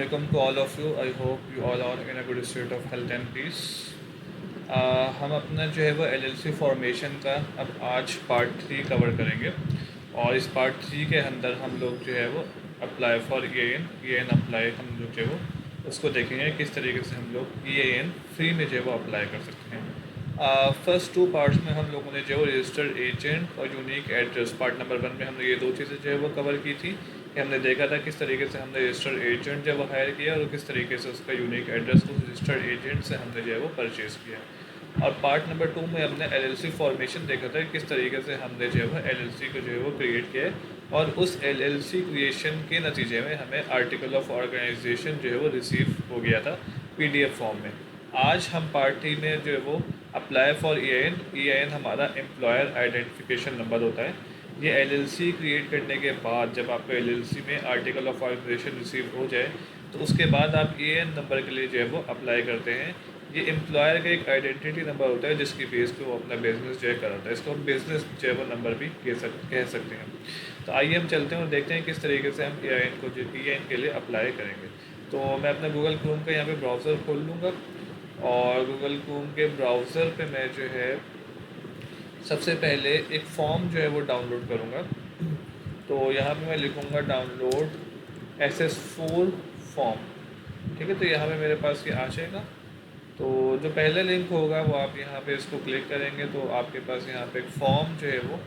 Assalamualaikum to all of you. I hope you all are in a good state of health and peace. हम अपना जो है वो LLC formation का अब आज पार्ट 3 कवर करेंगे और इस पार्ट 3 के अंदर हम लोग जो है वो अप्लाई फॉर EIN अप्लाई हम लोग जो है वो उसको देखेंगे किस तरीके से हम लोग EIN फ्री में जो है वो अप्लाई कर सकते हैं। फर्स्ट 2 पार्ट्स में हम लोगों ने जो रजिस्टर्ड एजेंट और यूनिक एड्रेस पार्ट नंबर 1 में हमने ये 2 चीज़ें जो है वो कवर की थी कि हमने देखा था किस तरीके से हमने रजिस्टर्ड एजेंट जो वो हायर किया और किस तरीके से उसका यूनिक एड्रेस उस रजिस्टर्ड एजेंट से हमने जो है वो परचेज़ किया। और पार्ट नंबर 2 में हमने LLC फॉर्मेशन देखा था किस तरीके से हमने जो है वो LLC को जो है वो क्रिएट किया और उस LLC क्रिएशन के नतीजे में हमें आर्टिकल ऑफ ऑर्गेनाइजेशन जो है वो रिसीव हो गया था PDF फॉर्म में। आज हम पार्ट 3 में जो है वो अप्लाई फॉर EIN हमारा एम्प्लॉयर आइडेंटिफिकेशन नंबर होता है। ये LLC क्रिएट करने के बाद जब आपको LLC में आर्टिकल ऑफ ऑर्गेनाइजेशन रिसीव हो जाए तो उसके बाद आप EIN नंबर के लिए जो है वो अप्लाई करते हैं। ये एम्प्लॉयर का एक आइडेंटिटी नंबर होता है जिसकी बेस पे वो अपना बिजनेस जो है कराता है। इसको हम बिजनेस जो है वो नंबर भी कह सकते हैं। तो आइए हम चलते हैं और देखते हैं किस तरीके से हम EIN के लिए अप्लाई करेंगे। तो मैं अपना गूगल क्रोम का यहाँ पे ब्राउज़र खोल लूँगा और गूगल क्रोम के ब्राउज़र पे मैं जो है सबसे पहले एक फॉर्म जो है वो डाउनलोड करूँगा। तो यहाँ पे मैं लिखूँगा डाउनलोड SS4 फॉर्म। ठीक है, तो यहाँ पे मेरे पास ये आ जाएगा। तो जो पहले लिंक होगा वो आप यहाँ पे इसको क्लिक करेंगे तो आपके पास यहाँ पे एक फॉर्म जो है वो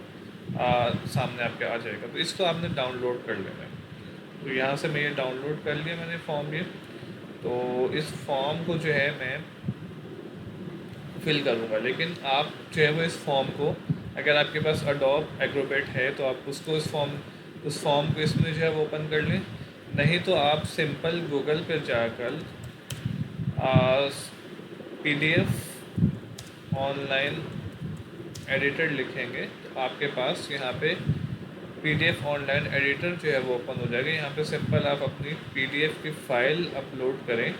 सामने आपके आ जाएगा। तो इसको आपने डाउनलोड कर लेना है। तो यहाँ से मैं ये डाउनलोड कर लिया मैंने फॉर्म ये। तो इस फॉर्म को जो है मैं फिल करूँगा, लेकिन आप जो है वो इस फॉर्म को अगर आपके पास अडोब एक्रोबैट है तो आप उसको उस फॉर्म को इसमें जो है वो ओपन कर लें। नहीं तो आप सिंपल गूगल पर जाकर PDF ऑनलाइन एडिटर लिखेंगे तो आपके पास यहाँ पे PDF ऑनलाइन एडिटर जो है वो ओपन हो जाएगा। यहाँ पे सिंपल आप अपनी PDF की फ़ाइल अपलोड करें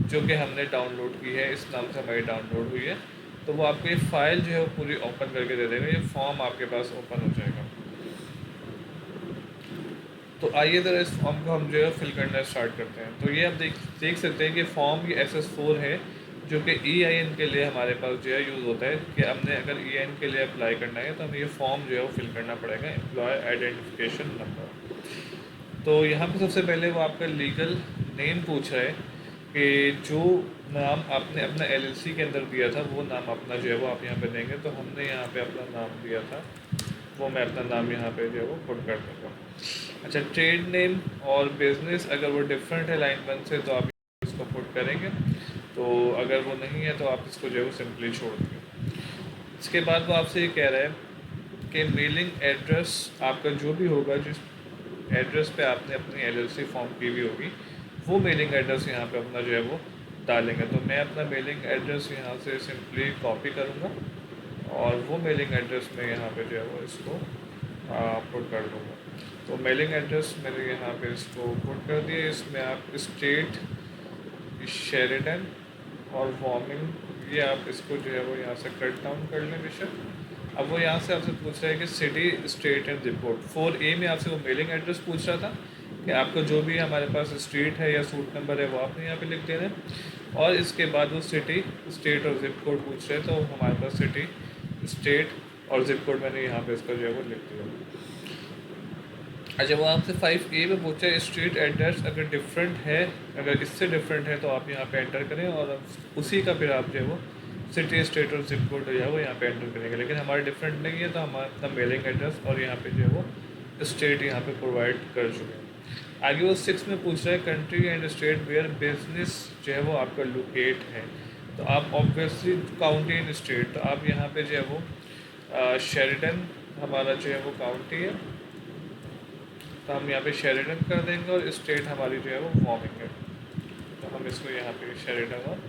जो कि हमने डाउनलोड की है, इस नाम से हमारी डाउनलोड हुई है। तो वो आपको ये फ़ाइल जो है वो पूरी ओपन करके दे देगा। ये फॉर्म आपके पास ओपन हो जाएगा। तो आइए ज़रा इस फॉर्म को हम जो है फिल करना स्टार्ट करते हैं। तो ये आप देख सकते हैं कि फॉर्म ये SS4 है जो कि EIN के लिए हमारे पास जो है यूज़ होता है कि हमने अगर EIN के लिए अप्लाई करना है तो हमें ये फॉर्म जो है वो फिल करना पड़ेगा, एम्प्लॉयर आइडेंटिफिकेशन नंबर। तो यहाँ पे सबसे पहले वो आपका लीगल नेम पूछ रहा है कि जो नाम आपने अपना LLC के अंदर दिया था वो नाम अपना जो है वो आप यहाँ पे देंगे। तो हमने यहाँ पे अपना नाम दिया था, वो मैं अपना नाम यहाँ पे जो है वो पुट कर दूँगा। अच्छा, ट्रेड नेम और बिज़नेस अगर वो डिफरेंट है लाइन 1 से तो आप इसको पुट करेंगे। तो अगर वो नहीं है तो आप इसको जो है वो सिंपली छोड़ देंगे। इसके बाद वो आपसे ये कह रहा है कि मेलिंग एड्रेस आपका जो भी होगा, जिस एड्रेस पे आपने अपनी LLC फॉर्म की हुई होगी वो मेलिंग एड्रेस यहाँ पे अपना जो है वो डालेंगे। तो मैं अपना मेलिंग एड्रेस यहाँ से सिंपली कॉपी करूँगा और वो मेलिंग एड्रेस में यहाँ पे जो है वो इसको पुट कर दूँगा। तो मेलिंग एड्रेस मैंने यहाँ पे इसको पुट कर दिया। इसमें आप स्टेट शेरिडन और वार्मिंग ये आप इसको जो है वो यहाँ से कट डाउन कर लें बेशक। अब वो यहाँ से आपसे पूछ रहा है कि city state and zip code. 4A में आपसे वो मेलिंग एड्रेस पूछ रहा था कि आपको जो भी हमारे पास स्ट्रीट है या सूट नंबर है वो आपने यहाँ पे लिख देना है। और इसके बाद वो सिटी स्टेट और जिप कोड पूछ रहे हैं तो हमारे पास सिटी स्टेट और जिप कोड मैंने यहाँ पे इसका जो है वो लिख दिया। अच्छा, वो आपसे 5A में पूछा है स्ट्रीट एड्रेस अगर डिफरेंट है, अगर इससे डिफरेंट है तो आप यहाँ पे एंटर करें और उसी का फिर आप जो है वो सिटी स्टेट और जिप कोड जो है वो यहाँ पे एंटर करेंगे। लेकिन हमारा डिफरेंट नहीं है तो हमारा अपना मेलिंग एड्रेस और यहाँ पे जो है वो स्टेट यहाँ पे प्रोवाइड कर चुके हैं। आगे वो 6 में पूछ रहा है country and state where business जो है वो आपका लोकेट है। तो आप ऑब्वियसली काउंटी एंड स्टेट, तो आप यहाँ पे जो है वो शेरिडन हमारा जो है वो काउंटी है तो हम यहाँ पे शेरिडन कर देंगे और स्टेट हमारी जो है वो वार्मिंग है। तो हम इसको यहाँ पे शेरिडन और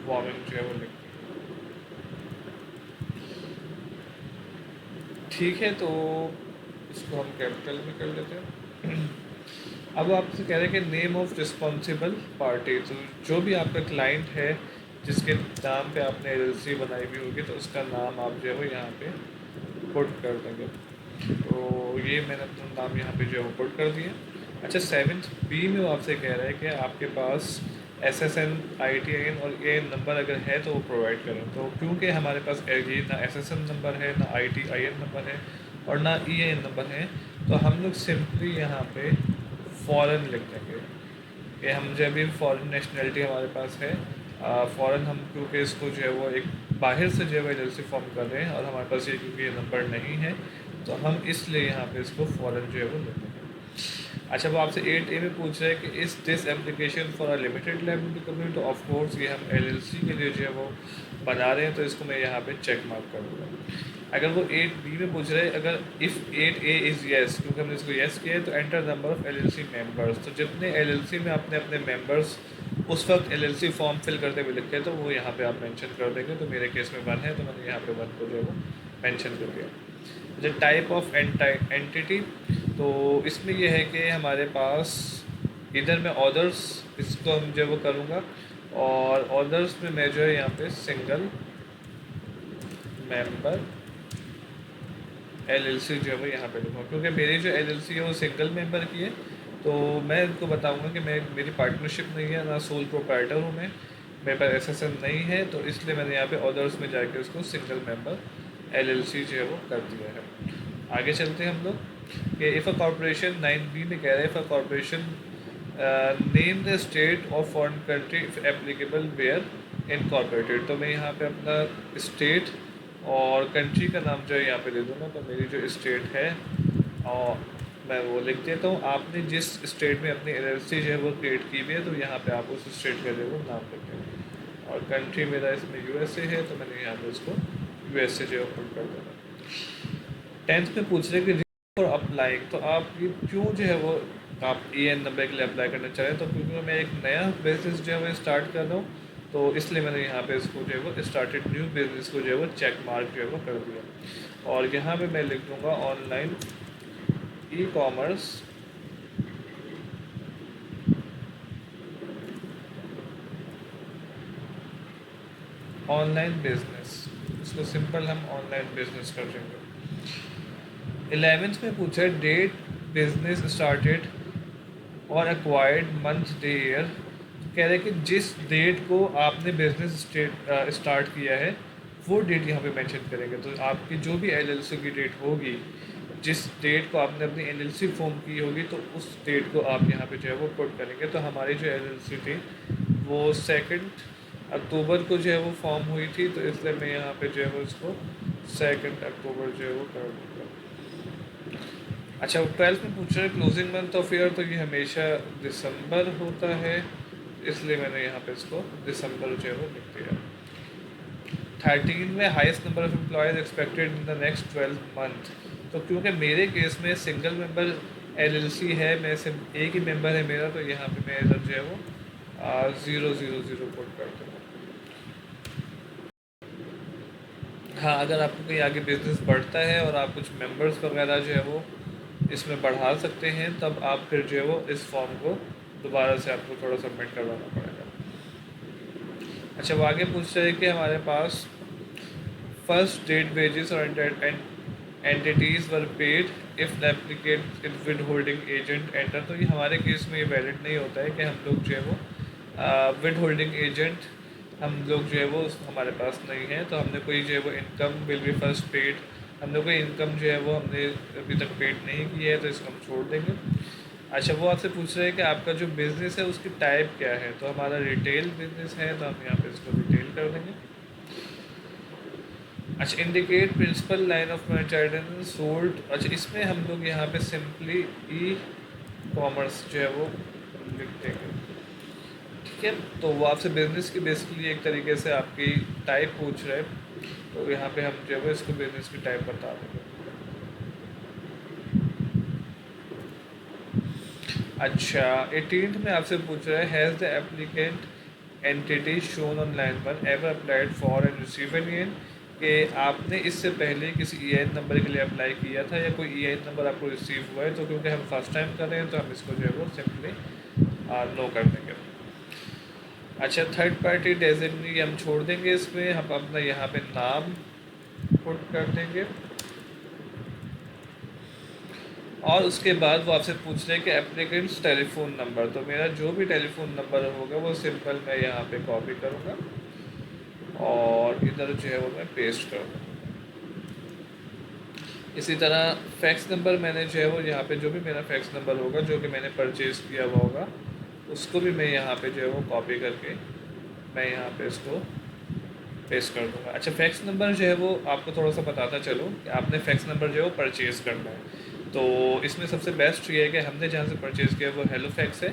वार्मिंग जो है वो लिख ठीक है। तो इसको हम कैपिटल में कर लेते हैं। अब आपसे कह रहे हैं कि नेम ऑफ रिस्पॉन्सिबल पार्टी, तो जो भी आपका क्लाइंट है जिसके नाम पे आपने LLC बनाई हुई होगी तो उसका नाम आप जो है वो यहाँ पे पुट कर देंगे। तो ये मैंने अपना नाम यहाँ पे जो है वो पुट कर दिया। अच्छा, 7th बी में वो आपसे कह रहा है कि आपके पास SSN, ITIN और EIN नंबर अगर है तो वो प्रोवाइड करें। तो क्योंकि हमारे पास ये ना SSN नंबर है, ना ITIN नंबर है और ना EIN नंबर है, तो हम लोग सिंपली यहाँ पे फॉरेन लिख देंगे कि हम जब भी फॉरेन नेशनलिटी हमारे पास है, फॉरेन हम क्योंकि इसको जो है वो एक बाहर से जो है एजेंसी फॉर्म कर रहे हैं और हमारे पास ये क्योंकि ये नंबर नहीं है, तो हम इसलिए यहाँ पे इसको फॉरेन जो है वो लिख देंगे। अच्छा, वो आपसे 8A में पूछ रहा है कि इस this application for a limited liability company, तो ऑफ कोर्स ये हम LLC के लिए जो है वो बना रहे हैं, तो इसको मैं यहाँ पे चेक मार्क कर दूँगा। अगर वो 8B में पूछ रहे हैं, अगर इफ़ 8A इज़ येस, क्योंकि हमने इसको येस किया है, तो enter number of LLC members, तो जितने LLC में आपने अपने मेंबर्स उस वक्त LLC फॉर्म फिल करते हुए लिखे तो वो यहाँ पे आप मेंशन कर देंगे। तो मेरे केस में 1 है, तो मैंने यहाँ पे 1 को जो है वो मेंशन कर दिया। जो टाइप ऑफ एंटिटी, तो इसमें यह है कि हमारे पास इधर मैं ऑर्डर्स इसको हम जो वो करूँगा, और ऑर्डर्स में मैं जो है यहाँ पे सिंगल मेंबर LLC जो है वो यहाँ पे लूँगा, क्योंकि मेरी जो LLC है वो सिंगल मेंबर की है। तो मैं इनको बताऊँगा कि मैं मेरी पार्टनरशिप नहीं है, ना सोल प्रोप्राइटर हूँ मैं, मेरे पास SSN नहीं है, तो इसलिए मैंने यहाँ पे ऑर्डर्स में जाके उसको सिंगल मेंबर LLC जो है वो कर दिया है। आगे चलते हैं हम लोग कि इफ़ अ कॉर्पोरेशन 9B में कह रहा है, if a corporation name the state of foreign country if applicable where incorporated, तो मैं यहाँ पे अपना स्टेट और कंट्री का नाम जो है यहाँ पे दे दूँगा। तो मेरी जो स्टेट है और मैं वो लिख देता हूँ। आपने जिस स्टेट में अपनी LLC जो है वो क्रिएट की हुई है, तो यहाँ पे आप उस स्टेट का जो है वो नाम लिख देंगे। और कंट्री मेरा इसमें USA है, तो मैंने यहाँ पे उसको USA जो है पुट कर देना। 10th में पूछ रहे हैं कि फॉर अप्लाइंग, तो आप ये क्यों जो है वो आप EIN नंबर के लिए अप्लाई करना चाह रहे हैं, तो क्योंकि मैं एक नया बिजनेस जो है वो स्टार्ट कर रहा हूँ, तो इसलिए मैंने यहाँ पे इसको जो है वो स्टार्टेड न्यू बिजनेस को जो है वो चेक मार्क जो है वो कर दिया। और यहाँ पे मैं लिख दूँगा ऑनलाइन ई-कॉमर्स ऑनलाइन बिजनेस, इसको सिंपल हम ऑनलाइन बिजनेस कर देंगे। 11th में पूछा है डेट बिजनेस स्टार्टेड और एक्वायर्ड मंथ डे ईयर, कह रहे हैं कि जिस डेट को आपने बिजनेस स्टार्ट किया है वो डेट यहाँ पे मेंशन करेंगे। तो आपकी जो भी LLC की डेट होगी, जिस डेट को आपने अपनी LLC फॉर्म की होगी, तो उस डेट को आप यहाँ पे जो है वो पुट करेंगे। तो हमारी जो LLC थी वो 2 अक्टूबर को जो है वो फॉर्म हुई थी, तो इसलिए मैं यहाँ पे जो है वो इसको 2 अक्टूबर जो है वो कर दूँगा। अच्छा, 12th में पूछ रहे हैं क्लोजिंग मंथ ऑफ ईयर, तो ये हमेशा दिसंबर होता है, इसलिए मैंने यहाँ पे इसको दिसंबर जो है वो लिख दिया। 13 में highest number of employees expected in the next 12 month, तो क्योंकि मेरे केस में सिंगल मेंबर LLC है, मैं सिर्फ एक ही मेंबर है मेरा, तो यहाँ पे मैं इधर जो है वो 000 पुट कर दूँगा। हाँ, अगर आपको कहीं आगे बिजनेस बढ़ता है और आप कुछ मेंबर्स वगैरह जो है वो इसमें बढ़ा सकते हैं, तब आप फिर जो है वो इस फॉर्म को दोबारा से आपको थोड़ा सबमिट करवाना पड़ेगा। अच्छा, वो आगे पूछ रहे हैं कि हमारे पास फर्स्ट डेट वेजेस और entities were paid if the applicant is with holding agent enter, तो ये हमारे केस में ये वैलिड नहीं होता है कि हम लोग जो है वो विद होल्डिंग एजेंट हम लोग जो है वो हमारे पास नहीं है, तो हमने कोई जो है वो income will be first paid, हमने कोई इनकम जो है वो हमने अभी तक पेड नहीं की है, तो इसको हम छोड़ देंगे। अच्छा, वो आपसे पूछ रहे हैं कि आपका जो बिज़नेस है उसकी टाइप क्या है, तो हमारा रिटेल बिजनेस है, तो हम यहाँ पे इसको रिटेल कर देंगे। अच्छा, indicate principal line of merchandise sold, अच्छा इसमें हम लोग यहाँ पे सिंपली ई-कॉमर्स जो है वो लिख देंगे। ठीक है, तो वो आपसे बिज़नेस की बेसिकली एक तरीके से आपकी टाइप पूछ रहे हैं, तो यहाँ पे हम जो है इसको बिज़नेस की टाइप बता देंगे। अच्छा, 18th में आपसे पूछ रहा है has the applicant entity shown on line 1 ever applied for and receive an EIN, कि आपने इससे पहले किसी EIN नंबर के लिए अप्लाई किया था या कोई EIN नंबर आपको रिसीव हुआ है, तो क्योंकि हम फर्स्ट टाइम कर रहे हैं तो हम इसको जो है वो सिंपली नो कर देंगे। अच्छा, थर्ड पार्टी डेजिग्नी हम छोड़ देंगे, इसमें हम अपना यहाँ पे नाम पुट कर देंगे। और उसके बाद वो आपसे पूछ रहे हैं कि एप्लीकेंट्स टेलीफोन नंबर, तो मेरा जो भी टेलीफोन नंबर होगा वो सिंपल मैं यहाँ पे कॉपी करूँगा और इधर जो है वो मैं पेस्ट करूँगा। इसी तरह फैक्स नंबर मैंने जो है वो यहाँ पे जो भी मेरा फैक्स नंबर होगा जो कि मैंने परचेज़ किया हुआ होगा उसको भी मैं यहाँ पे जो है वो कॉपी करके मैं यहाँ पे इसको पेस्ट कर दूँगा। अच्छा, फैक्स नंबर जो है वो आपको थोड़ा सा बताता चलो कि आपने फैक्स नंबर जो है वो परचेज़ करना है। तो इसमें सबसे बेस्ट ये है कि हमने जहाँ से परचेज़ किया वो हेलो फैक्स है।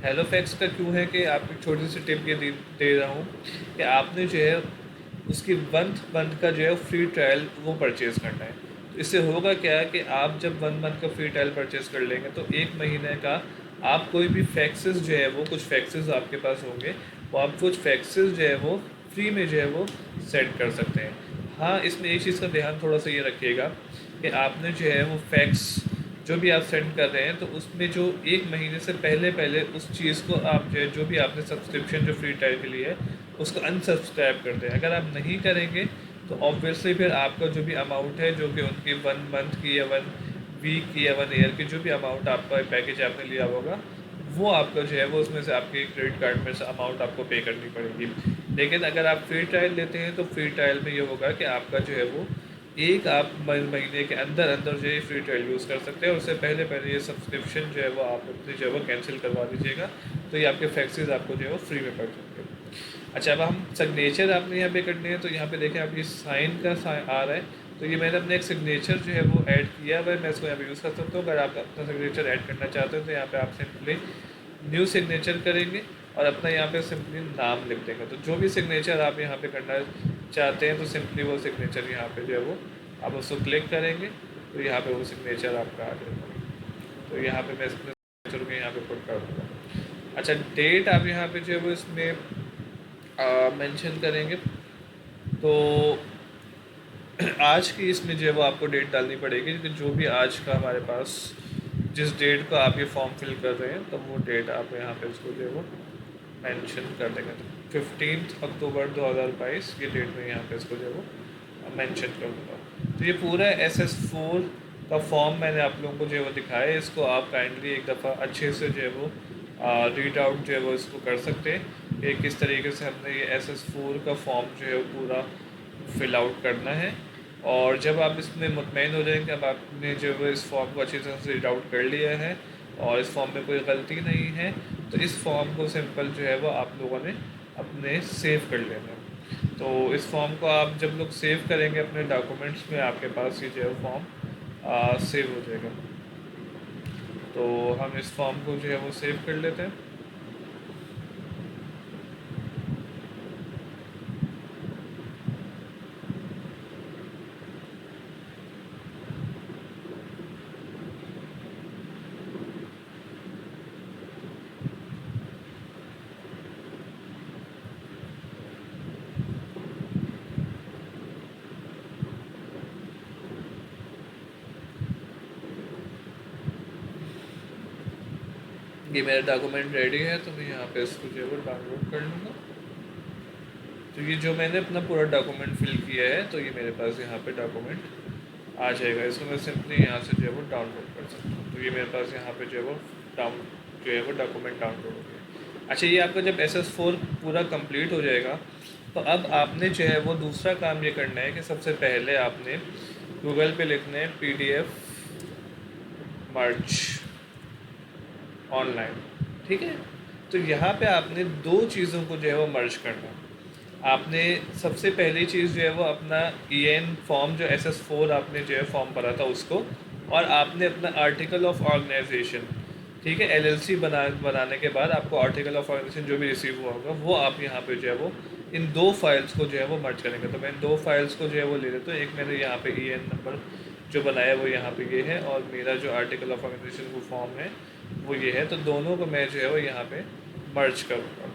हेलो फैक्स का क्यों है कि आपको एक छोटी सी टिप ये दे रहा हूँ कि आपने जो है उसकी मंथ का जो है फ्री ट्रायल वो परचेज़ करना है। तो इससे होगा क्या कि आप जब 1 मंथ का फ्री ट्रायल परचेज़ कर लेंगे तो 1 महीने का आप कोई भी फैक्सेस जो है वो कुछ फैक्सेस आपके पास होंगे, वो आप कुछ फैक्सेस जो है वो फ्री में जो है वो सेंड कर सकते हैं। हाँ, इसमें एक चीज़ का ध्यान थोड़ा सा ये रखिएगा कि आपने जो है वो फैक्स जो भी आप सेंड कर रहे हैं तो उसमें जो 1 महीने से पहले पहले उस चीज़ को आप जो भी आपने सब्सक्रिप्शन जो फ्री ट्रायल के लिए है उसको अनसब्सक्राइब कर दें। अगर आप नहीं करेंगे तो ऑब्वियसली फिर आपका जो भी अमाउंट है जो कि उनकी 1 मंथ की या 1 वीक की या 1 ईयर की जो भी अमाउंट आपका पैकेज आपने लिया होगा वो आपका जो है वो उसमें से आपके क्रेडिट कार्ड में से अमाउंट आपको पे करनी पड़ेगी। लेकिन अगर आप फ्री ट्रायल लेते हैं तो फ्री ट्रायल में ये होगा कि आपका जो है वो एक आप महीने के अंदर अंदर जो है फ्री ट्रायल यूज़ कर सकते हैं। उससे पहले पहले ये सब्सक्रिप्शन जो है वो आप अपनी जो है वो कैंसिल करवा दीजिएगा, तो ये आपके फैक्सेस आपको जो है वो फ्री में पड़ जाएंगे। अच्छा, अब हम सिग्नेचर आपने यहाँ पे करने हैं तो यहाँ पे देखें आप ये साइन का आ रहा है, तो ये मैंने अपने एक सिग्नेचर जो है वो ऐड किया हुआ है, मैं इसको यहाँ पे यूज़ कर सकता हूँ। अगर आप अपना सिग्नेचर ऐड करना चाहते हो तो यहाँ पे आप सिंपली न्यू सिग्नेचर करेंगे और अपना यहाँ पे सिंपली नाम लिख देंगे। तो जो भी सिग्नेचर आप यहाँ पे करना चाहते हैं तो सिंपली वो सिग्नेचर यहाँ पे जो है वो आप उसको क्लिक करेंगे तो यहाँ पे वो सिग्नेचर आपका आ जाएगा। तो यहाँ पे मैं सिग्नेचर को यहाँ पे पुट कर दूँगा। अच्छा, डेट आप यहाँ पे जो है वो इसमें मेंशन करेंगे तो आज की इसमें जो है वो आपको डेट डालनी पड़ेगी, क्योंकि जो भी आज का हमारे पास जिस डेट को आप ये फॉर्म फिल कर रहे हैं तो वो डेट आप यहाँ पे इसको जो है वो मेंशन कर देंगे। तो 15 अक्टूबर 2022 ये डेट में यहाँ पे इसको जो है वो मेंशन कर दूँगा। तो ये पूरा SS4 का फॉर्म मैंने आप लोगों को जो है वो दिखाया है, इसको आप काइंडली एक दफ़ा अच्छे से जो है वो रीड आउट जो है वो इसको कर सकते हैं कि किस तरीके से हमने ये SS4 का फॉर्म जो है वो पूरा फिल आउट करना है। और जब आप इसमें मुतमईन हो जाएंगे, अब आपने जो है इस फॉर्म को अच्छी तरह से रीड आउट कर लिया है और इस फॉर्म में कोई गलती नहीं है, तो इस फॉर्म को सिंपल जो है वो आप लोगों ने अपने सेव कर लेना है। तो इस फॉर्म को आप जब लोग सेव करेंगे अपने डॉक्यूमेंट्स में, आपके पास ये जो है फॉर्म सेव हो जाएगा। तो हम इस फॉर्म को जो है वो सेव कर लेते हैं। ये मेरा डॉक्यूमेंट रेडी है तो मैं यहाँ पे इसको जो है वो डाउनलोड कर लूँगा। तो ये जो मैंने अपना पूरा डॉक्यूमेंट फिल किया है तो ये मेरे पास यहाँ पे डॉक्यूमेंट आ जाएगा। इसको मैं सिंपली यहाँ से जो है वो डाउनलोड कर सकता हूँ। तो ये मेरे पास यहाँ पे जो है वो डॉक्यूमेंट डाउनलोड हो गया। अच्छा, ये आपका जब SS4 पूरा कंप्लीट हो जाएगा तो अब आपने जो है वो दूसरा काम ये करना है कि सबसे पहले आपने गूगल पे लिखना है PDF मर्ज ऑनलाइन, ठीक है। तो यहाँ पे आपने दो चीज़ों को जो है वो मर्ज करना है। आपने सबसे पहली चीज़ जो है वो अपना EN फॉर्म जो SS4 आपने जो है फॉर्म भरा था उसको, और आपने अपना आर्टिकल ऑफ ऑर्गेनाइजेशन, ठीक है, LLC बनाने के बाद आपको आर्टिकल ऑफ ऑर्गेनाइजेशन जो भी रिसीव हुआ होगा वो आप यहाँ पे जो है वो इन दो फाइल्स को जो है वो मर्ज करेंगे। तो मैं इन दो फाइल्स को जो है वो ले लेता हूँ। एक मैंने यहाँ पे EN नंबर जो बनाया वो यहाँ पे ये है और मेरा जो आर्टिकल ऑफ ऑर्गेनाइजेशन वो फॉर्म है वो ये है। तो दोनों को मैं जो है वो यहाँ पे मर्ज करूँगा।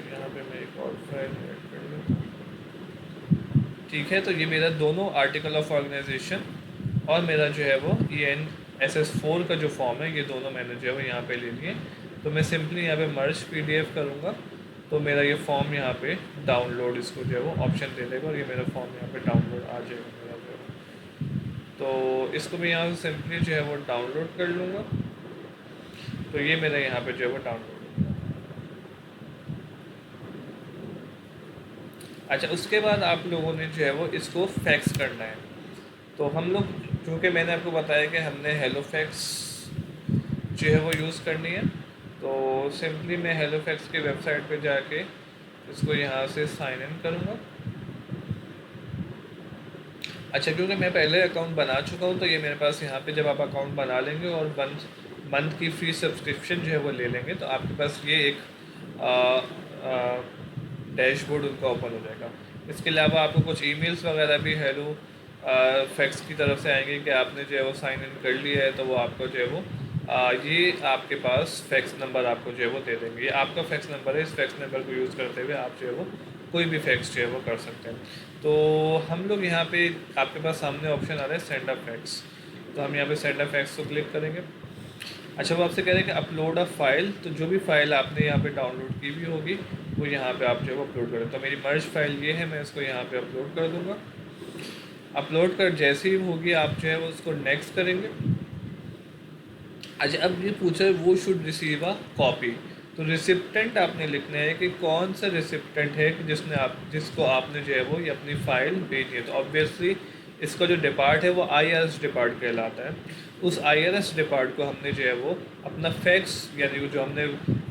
यहाँ पे मैं एक और फाइल ऐड कर लेता हूँ, ठीक है। तो ये मेरा दोनों आर्टिकल ऑफ ऑर्गेनाइजेशन और मेरा जो है वो EN SS4 का जो फॉर्म है ये दोनों मैंने जो है वो यहाँ पे ले लिए। तो मैं सिंपली यहाँ पे मर्ज PDF करूँगा। तो तो मेरा ये फॉर्म यहाँ पे डाउनलोड इसको जो है वो ऑप्शन दे देगा और ये मेरा फॉर्म यहाँ पे डाउनलोड आ जाएगा मेरा जो है। तो इसको मैं यहाँ से सिंपली जो है वो डाउनलोड कर लूँगा। तो ये मेरा यहाँ पे जो है वो डाउनलोड। अच्छा, उसके बाद आप लोगों ने जो है वो इसको फैक्स करना है। तो हम लोग, क्योंकि मैंने आपको बताया कि हमने हेलो फैक्स जो है वो यूज़ करनी है, तो सिंपली मैं हेलो फैक्स की वेबसाइट पे जाके इसको यहाँ से साइन इन करूँगा। अच्छा, क्योंकि मैं पहले अकाउंट बना चुका हूँ तो ये मेरे पास यहाँ पे जब आप अकाउंट बना लेंगे और मंथ की फ्री सब्सक्रिप्शन जो है वो ले लेंगे तो आपके पास ये एक डैशबोर्ड उनका ओपन हो जाएगा। इसके अलावा आपको कुछ ईमेल्स वगैरह भी हेलो फैक्स की तरफ से आएंगे कि आपने जो है वो साइन इन कर लिया है, तो वो आपको जो है वो ये आपके पास फैक्स नंबर आपको जो है वो दे देंगे। ये आपका फैक्स नंबर है, इस फैक्स नंबर को यूज़ करते हुए आप जो है वो कोई भी फैक्स जो है वो कर सकते हैं। तो हम लोग यहाँ पे आपके पास सामने ऑप्शन आ रहा है सेंड अ फैक्स, तो हम यहाँ पे सेंड अ फैक्स को क्लिक करेंगे। अच्छा, वो आपसे कह रहे हैं कि अपलोड अ फाइल, तो जो भी फाइल आपने यहाँ पे डाउनलोड की भी होगी वो यहाँ पे आप जो है वो अपलोड करें। तो मेरी मर्ज फाइल ये है, मैं इसको यहाँ पे अपलोड कर दूँगा। अपलोड कर जैसे ही होगी आप जो है वो उसको नेक्स्ट करेंगे। अच्छा, अब ये पूछा है वो शुड रिसीव अ कॉपी, तो रिसिप्टेंट आपने लिखना है कि कौन सा रिसिप्टेंट है कि जिसको आपने जो है वो ये अपनी फ़ाइल भेजी है। तो ऑब्वियसली इसका जो डिपार्ट है वो IRS डिपार्ट कहलाता है। उस IRS डिपार्ट को हमने जो है वो अपना फैक्स, यानी जो हमने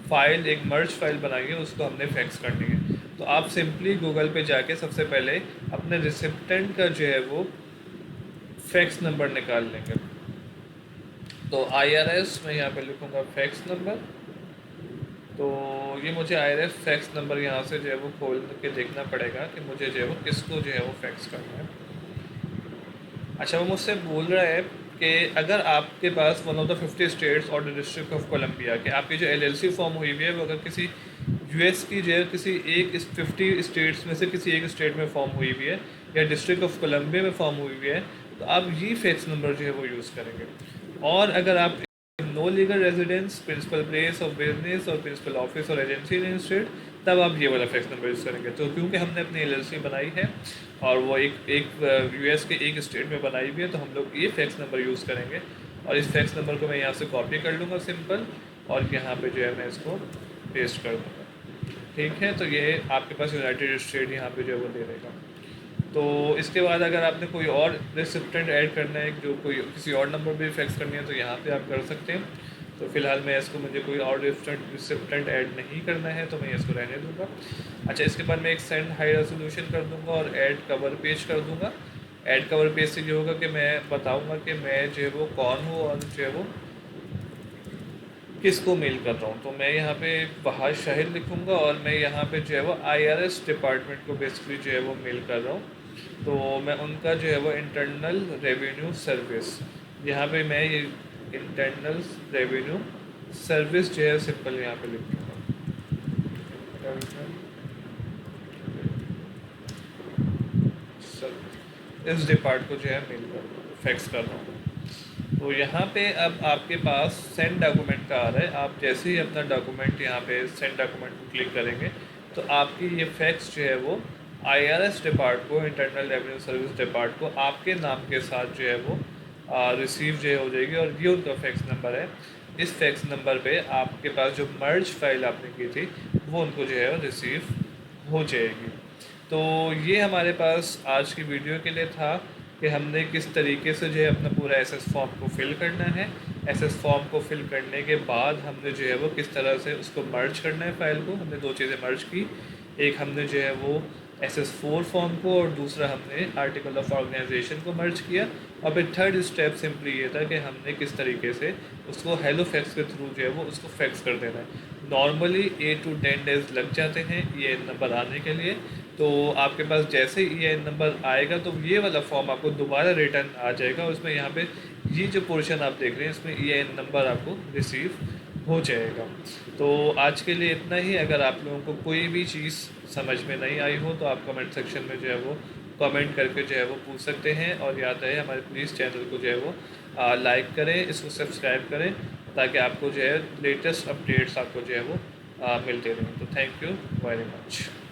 फ़ाइल एक मर्ज फाइल बनाई है उसको हमने फैक्स करनी है। तो आप सिंपली गूगल पे जाके सबसे पहले अपने रिसिप्टेंट का जो है वो फैक्स नंबर निकाल लेंगे। तो IRS मैं यहाँ पे लिखूँगा फैक्स नंबर। तो ये मुझे IRS फैक्स नंबर यहाँ से जो है वो खोल के देखना पड़ेगा कि मुझे जो है वो किसको जो है वो फैक्स करना है। अच्छा, वो मुझसे बोल रहा है कि अगर आपके पास वन ऑफ द 50 स्टेट्स और द डिस्ट्रिक्ट ऑफ कोलंबिया के आपकी जो LLC फॉर्म हुई हुई है वो अगर किसी US की जो है किसी एक 50 स्टेट्स में से किसी एक स्टेट में फॉर्म हुई हुई है या डिस्ट्रिक्ट ऑफ कोलंबिया में फॉर्म हुई हुई है, तो आप ये फैक्स नंबर जो है वो यूज़ करेंगे। और अगर आप no legal residence, principal place of business और प्रिंसिपल ऑफिस और एजेंसी इन स्टेट, तब आप ये वाला फैक्स नंबर यूज़ करेंगे। तो क्योंकि हमने अपनी LLC बनाई है और वो एक US के एक स्टेट में बनाई हुई है, तो हम लोग ये फैक्स नंबर यूज़ करेंगे। और इस फैक्स नंबर को मैं यहाँ से कॉपी कर लूँगा सिंपल, और यहाँ पे जो है मैं इसको पेस्ट कर दूँगा। ठीक है, तो ये आपके पास यूनाइटेड स्टेट यहाँ पे जो है वो दे देगा। तो इसके बाद अगर आपने कोई और रिसिप्टेंट ऐड करना है, जो कोई किसी और नंबर पे फैक्स करनी है, तो यहाँ पे आप कर सकते हैं। तो फिलहाल मैं इसको, मुझे कोई और रिसिप्टेंट ऐड नहीं करना है तो मैं इसको रहने दूँगा। अच्छा, इसके बाद मैं एक सेंड हाई रेजोल्यूशन कर दूँगा और ऐड कवर पेज कर दूँगा। ऐड कवर पेज से ये होगा कि मैं बताऊँगा कि मैं जो है वो कौन हूँ और जो है वो किसको मेल कर रहा हूँ। तो मैं यहाँ पे बहार शाहिद लिखूँगा और मैं यहाँ पे जो है वो IRS डिपार्टमेंट को बेसिकली जो है वो मेल कर रहा हूँ। तो मैं उनका जो है वो इंटरनल रेवेन्यू सर्विस, यहाँ पे मैं ये इंटरनल रेवेन्यू सर्विस जो है सिंपल यहाँ पे लिख दूँगा। इस डिपार्ट को जो है मेल कर रहा हूँ, फैक्स कर रहा हूँ। तो यहाँ पे अब आपके पास सेंड डॉक्यूमेंट का आ रहा है। आप जैसे ही अपना डॉक्यूमेंट यहाँ पे सेंड डॉक्यूमेंट को क्लिक करेंगे तो आपकी ये फैक्स जो है वो IRS डिपार्ट को, इंटरनल रेवेन्यू सर्विस डिपार्ट को आपके नाम के साथ जो है वो रिसीव जो है हो जाएगी। और ये उनका फैक्स नंबर है। इस फैक्स नंबर पे आपके पास जो मर्ज फाइल आपने की थी वो उनको जो है रिसीव हो जाएगी। तो ये हमारे पास आज की वीडियो के लिए था कि हमने किस तरीके से जो है अपना पूरा SS फॉर्म को फिल करना है। SS फॉर्म को फिल करने के बाद हमने जो है वो किस तरह से उसको मर्ज करना है फाइल को। हमने दो चीज़ें मर्ज की, एक हमने जो है वो SS4 फॉर्म को और दूसरा हमने आर्टिकल ऑफ ऑर्गेनाइजेशन को मर्ज किया। और फिर थर्ड स्टेप सिंपली ये था कि हमने किस तरीके से उसको हेलो फैक्स के थ्रू जो है वो उसको फैक्स कर देना है। नॉर्मली 8 to 10 डेज़ लग जाते हैं ये नंबर आने के लिए। तो आपके पास जैसे ही ये नंबर आएगा तो ये वाला फॉर्म आपको दोबारा रिटर्न आ जाएगा। उसमें यहाँ पे ये जो पोर्शन आप देख रहे हैं इसमें ये नंबर आपको रिसीव हो जाएगा। तो आज के लिए इतना ही। अगर आप लोगों को कोई भी चीज़ समझ में नहीं आई हो तो आप कमेंट सेक्शन में जो है वो कमेंट करके जो है वो पूछ सकते हैं। और याद रहे हमारे प्लीज़ चैनल को जो है वो लाइक करें, इसको सब्सक्राइब करें ताकि आपको जो है लेटेस्ट अपडेट्स आपको जो है वो मिलते रहें। तो थैंक यू वेरी मच।